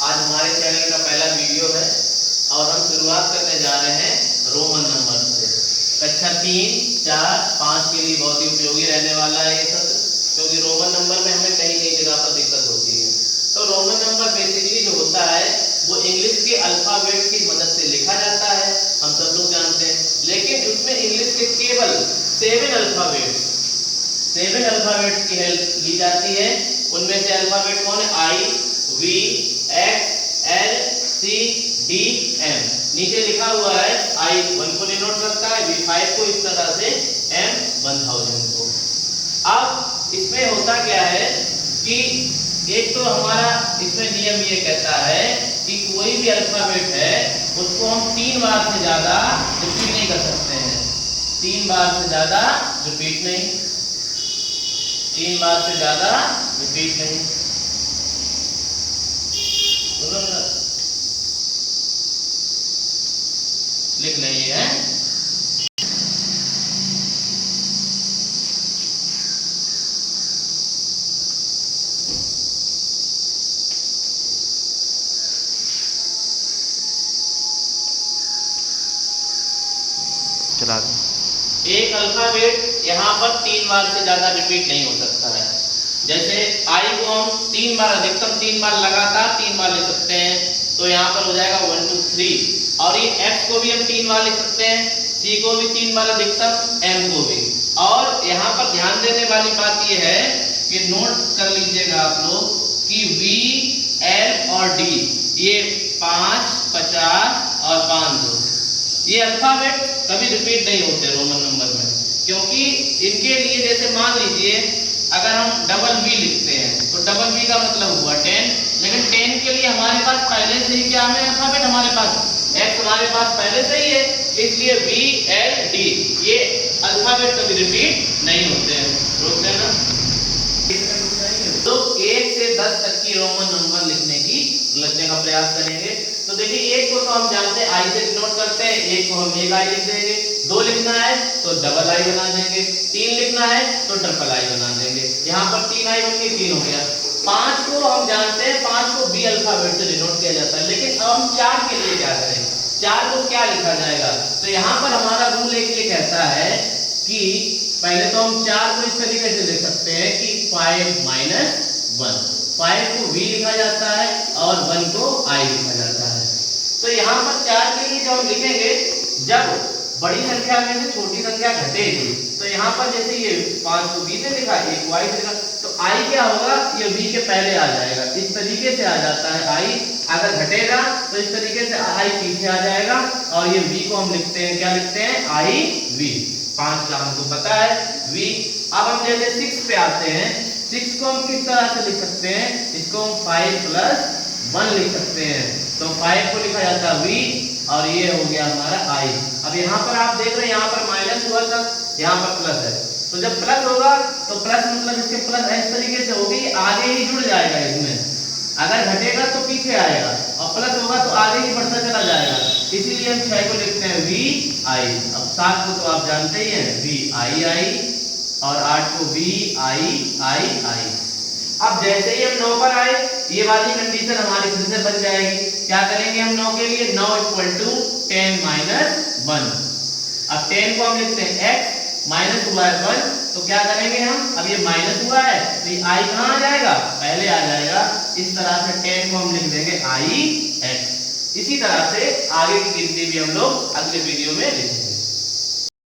आज हमारे चैनल का पहला वीडियो है और हम शुरुआत करने जा रहे हैं रोमन नंबर से। कक्षा 3, 4, 5 के लिए बहुत ही उपयोगी रहने वाला है ये सब, क्योंकि रोमन नंबर में हमें कई कई जगह पर दिक्कत होती है। तो रोमन नंबर बेसिकली जो होता है वो इंग्लिश के अल्फाबेट की मदद से लिखा जाता है, हम सब लोग जानते हैं। लेकिन उसमें इंग्लिश के केवल 7 अल्फाबेट्स की हेल्प ली जाती है। उनमें से अल्फाबेट कौन है? I, V, X, L, C, D, M. नीचे लिखा हुआ है आई 1 को डिनोट करता है, वी 5 को, इस तरह से एम 1000 को। अब इसमें होता क्या है कि एक तो हमारा इसमें नियम ये कहता है कि कोई भी अल्फाबेट है उसको हम 3 बार से ज्यादा रिपीट नहीं कर सकते हैं। 3 बार से ज्यादा रिपीट नहीं, 3 बार से ज्यादा रिपीट नहीं। लिख लेंगे है। चला एक अल्फाबेट यहाँ पर 3 बार से ज्यादा रिपीट नहीं हो सकता है। जैसे आई को हम 3 बार, अधिकतम 3 बार, लगातार 3 बार ले सकते हैं, तो यहाँ पर हो जाएगा 1 2 3। और ये एक्स को भी हम 3 बार लिख सकते हैं, सी को भी 3 बार अधिकतम, एम को भी। और यहाँ पर ध्यान देने वाली बात ये है कि नोट कर लीजिएगा आप लोग कि वी, एल और डी ये 5, 50 और 500 ये अल्फाबेट कभी रिपीट नहीं होते रोमन नंबर में, क्योंकि इनके लिए जैसे मान लीजिए अगर हम डबल बी लिखते हैं तो डबल बी का मतलब हुआ 10, लेकिन 10 के लिए हमारे पास पहले से ही क्या है अल्फाबेट, हमारे पास एक्स हमारे पास पहले से ही है, इसलिए बी, एल, डी ये अल्फाबेट कभी रिपीट नहीं होते हैं। रोक देना। तो 1 से 10 तक की रोमन नंबर लिखने का प्रयास करेंगे। तो देखिए 1 को तो हम जानते हैं आई से डिनोट करते हैं, 1 को हम एक आई लिख देंगे, 2 लिखना है तो डबल आई बना देंगे, 3 लिखना है तो ट्रिपल आई बना देंगे। यहाँ पर 3 आई बन गई, 3 हो गया। 5 को हम जानते हैं, 5 को बी अल्फाबेट से डिनोट किया जाता है, लेकिन अब हम 4 के लिए क्या करें? 4 को क्या लिखा जाएगा? तो यहाँ पर हमारा रूल एक ये कहता है कि पहले तो हम 4 को इस तरीके से लिख सकते हैं कि 5 - 1। 5 को v लिखा जाता है और 1 को i लिखा जाता है। तो यहाँ पर 4 के लिए जब हम लिखेंगे, जब बड़ी संख्या में से छोटी संख्या घटेगी, तो यहाँ पर जैसे ये 5 को v से लिखा, 1 को i से लिखा, तो i क्या होगा? ये v के पहले आ जाएगा, इस तरीके से आ जाता है i। अगर घटेगा तो इस तरीके से i पीछे आ जाएगा और ये v को हम लिखते हैं, क्या लिखते हैं? i v। 5 का हमको पता है v। अब हम जैसे 6 पे आते हैं, 6 को हम किस तरह से लिख सकते हैं? इसको हम 5 + 1 लिख सकते हैं, तो 5 को लिखा जाता है v और ये हो गया हमारा i। अब यहाँ पर आप देख रहे हैं, यहाँ पर माइनस हुआ था, यहाँ पर प्लस है, तो जब प्लस होगा तो प्लस मतलब इसके प्लस इस तरीके से होगी, आगे ही जुड़ जाएगा इसमें। अगर घटेगा तो पीछे आएगा और प्लस होगा तो आगे ही बढ़ता चला जाएगा, इसीलिए हम 6 को लिखते हैं vi। अब 7 को तो आप जानते ही हैं vi और 8 को vi। अब जैसे ही हम 9 पर आए, ये वाली कंडीशन हमारी फिर से बन जाएगी। क्या करेंगे हम 9 के लिए? 9 = 10 - 1। अब 10 को हम लिखते हैं x, माइनस हुआ है 1, तो क्या करेंगे हम? अब ये माइनस हुआ है तो ये i कहाँ आ जाएगा? पहले आ जाएगा। इस तरह से 10 को हम लिख देंगे i x। इसी तरह से आगे की गिनती भी हम लोग अगले वीडियो में लिखेंगे।